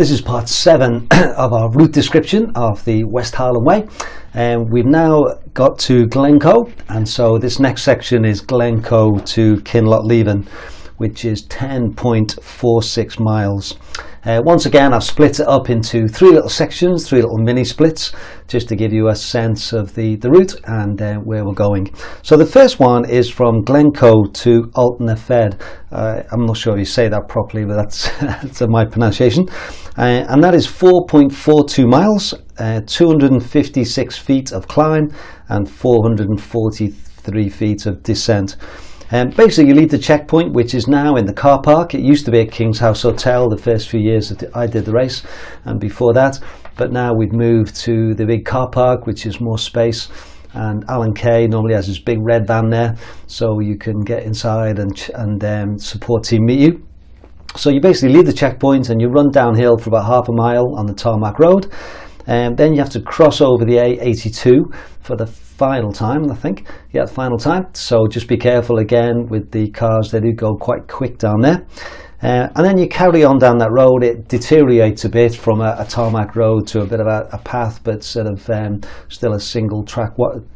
This is part 7 of our route description of the West Highland Way, and we've now got to Glencoe, and so this next section is Glencoe to Kinlochleven, which is 10.46 miles. Once again, I've split it up into 3 little sections, 3 little mini splits, just to give you a sense of the route and where we're going. So the first one is from Glencoe to Kinlochleven. I'm not sure if you say that properly, but that's my pronunciation. And that is 4.42 miles, 256 feet of climb and 443 feet of descent. Basically, you leave the checkpoint, which is now in the car park. It used to be at King's House Hotel the first few years that I did the race, and before that. But now we've moved to the big car park, which is more space. And Alan Kay normally has this big red van there, so you can get inside and support team meet you. So you basically leave the checkpoint and you run downhill for about half a mile on the tarmac road. And then you have to cross over the A82 for the final time, I think. Yeah, the final time. So just be careful again with the cars, they do go quite quick down there. And then you carry on down that road. It deteriorates a bit from a tarmac road to a bit of a path, but sort of still a single track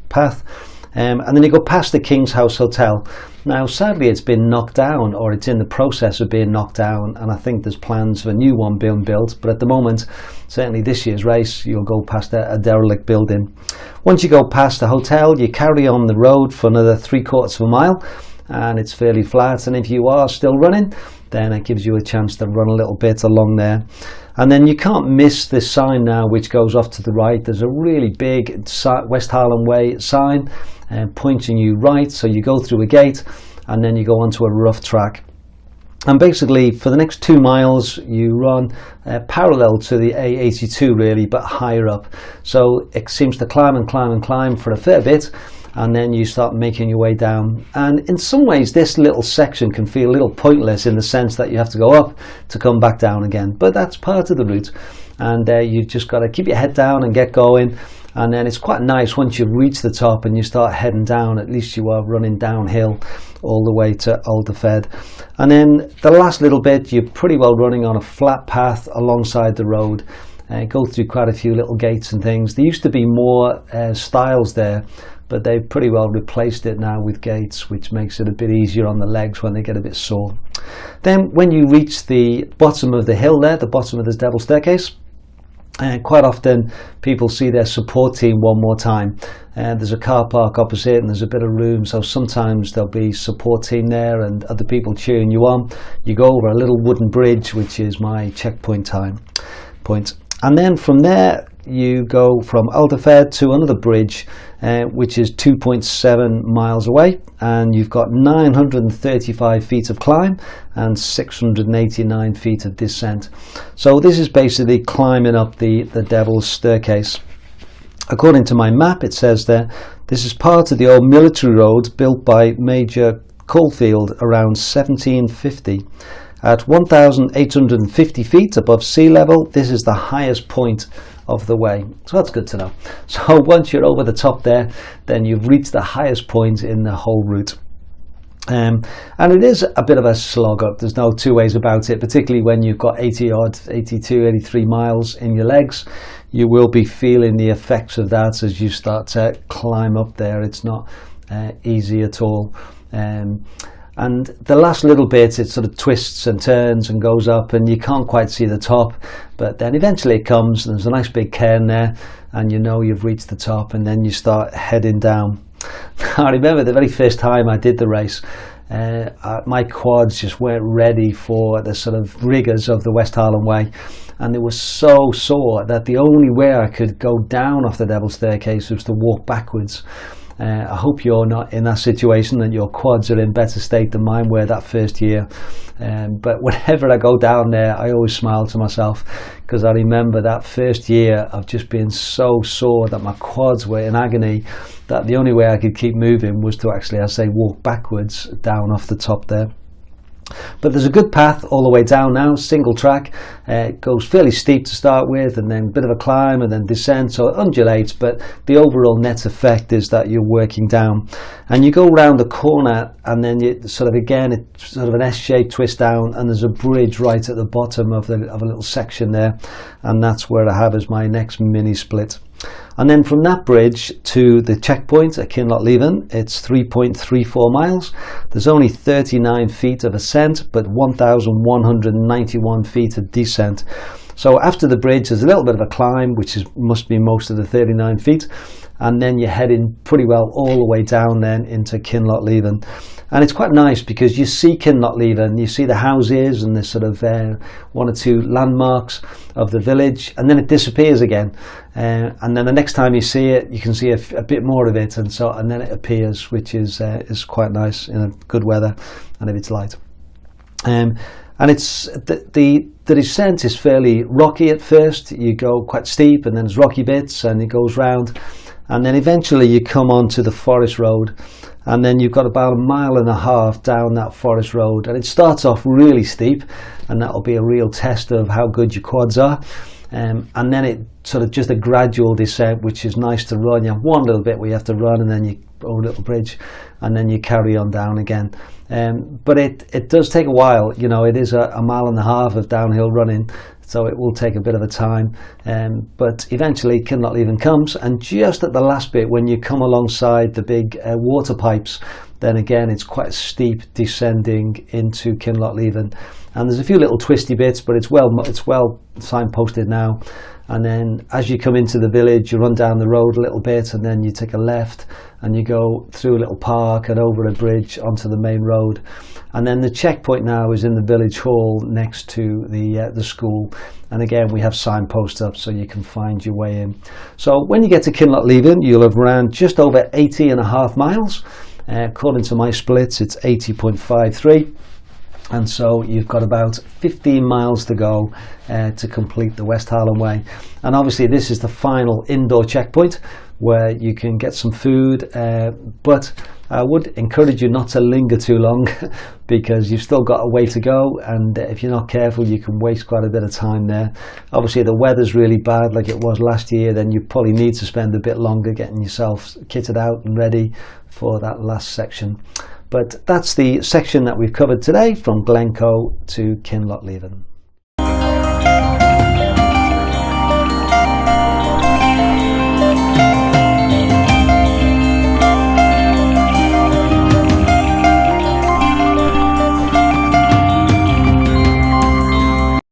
path. And then you go past the King's House Hotel. Now, sadly, it's been knocked down, or it's in the process of being knocked down, and I think there's plans for a new one being built. But at the moment, certainly this year's race, you'll go past a derelict building. Once you go past the hotel, you carry on the road for another 3/4 of a mile, and it's fairly flat. And if you are still running, then it gives you a chance to run a little bit along there. And then you can't miss this sign now, which goes off to the right. There's a really big West Highland Way sign pointing you right. So you go through a gate and then you go onto a rough track. And basically for the next 2 miles you run parallel to the A82 really, but higher up. So it seems to climb and climb and climb for a fair bit, and then you start making your way down. And in some ways this little section can feel a little pointless in the sense that you have to go up to come back down again, but that's part of the route. And you just got to keep your head down and get going. And then it's quite nice once you reach the top and you start heading down, at least you are running downhill all the way to Kinlochleven. And then the last little bit, you're pretty well running on a flat path alongside the road. Go through quite a few little gates and things. There used to be more stiles there, but they've pretty well replaced it now with gates, which makes it a bit easier on the legs when they get a bit sore. Then when you reach the bottom of the hill there, the bottom of this Devil's Staircase, quite often people see their support team one more time. There's a car park opposite and there's a bit of room, so sometimes there'll be support team there and other people cheering you on. You go over a little wooden bridge, which is my checkpoint point. And then from there you go from Kinlochleven to another bridge, which is 2.7 miles away, and you've got 935 feet of climb and 689 feet of descent. So this is basically climbing up the Devil's Staircase. According to my map, it says there this is part of the old military road built by Major Caulfield around 1750. At 1,850 feet above sea level, this is the highest point of the way. So that's good to know. So once you're over the top there, then you've reached the highest point in the whole route. And it is a bit of a slog up, there's no two ways about it, particularly when you've got 82, 83 miles in your legs. You will be feeling the effects of that as you start to climb up there. It's not easy at all. And the last little bit, it sort of twists and turns and goes up, and you can't quite see the top, but then eventually it comes, and there's a nice big cairn there, and you know you've reached the top, and then you start heading down. I remember the very first time I did the race, my quads just weren't ready for the sort of rigours of the West Highland Way, and they were so sore that the only way I could go down off the Devil's Staircase was to walk backwards. I hope you're not in that situation, and your quads are in better state than mine were that first year. But whenever I go down there, I always smile to myself, because I remember that first year of just being so sore that my quads were in agony, that the only way I could keep moving was to actually, I say, walk backwards down off the top there. But there's a good path all the way down now, single track. It goes fairly steep to start with, and then a bit of a climb and then descent, so it undulates, but the overall net effect is that you're working down. And you go around the corner, and then you sort of, again, it's sort of an S-shaped twist down, and there's a bridge right at the bottom of a little section there, and that's where I have as my next mini split. And then from that bridge to the checkpoint at Kinlochleven, it's 3.34 miles. There's only 39 feet of ascent, but 1,191 feet of descent. So after the bridge, there's a little bit of a climb, which must be most of the 39 feet. And then you're heading pretty well all the way down then into Kinlochleven. And it's quite nice because you see Kinlochleven, you see the houses and the sort of one or two landmarks of the village, and then it disappears again. And then the next time you see it, you can see a bit more of it, and then it appears, which is quite nice in a good weather and if it's light. And it's the descent is fairly rocky at first. You go quite steep, and then there's rocky bits, and it goes round, and then eventually you come onto the forest road, and then you've got about 1.5 miles down that forest road, and it starts off really steep, and that'll be a real test of how good your quads are. And then it sort of just a gradual descent, which is nice to run. You have one little bit where you have to run, and then you over a little bridge, and then you carry on down again. But it does take a while. You know, it is 1.5 miles of downhill running, so it will take a bit of a time. But eventually Kinlochleven comes, and just at the last bit, when you come alongside the big water pipes, then again it's quite steep descending into Kinlochleven. And there's a few little twisty bits, but it's well signposted now. And then as you come into the village, you run down the road a little bit, and then you take a left, and you go through a little park and over a bridge onto the main road. And then the checkpoint now is in the village hall next to the school. And again, we have signposts up so you can find your way in. So when you get to Kinlochleven, you'll have ran just over 80.5 miles. According to my splits, it's 80.53. And so you've got about 15 miles to go to complete the West Highland Way. And obviously this is the final indoor checkpoint where you can get some food, but I would encourage you not to linger too long because you've still got a way to go, and if you're not careful you can waste quite a bit of time there. Obviously the weather's really bad like it was last year, then you probably need to spend a bit longer getting yourself kitted out and ready for that last section. But that's the section that we've covered today from Glencoe to Kinlochleven.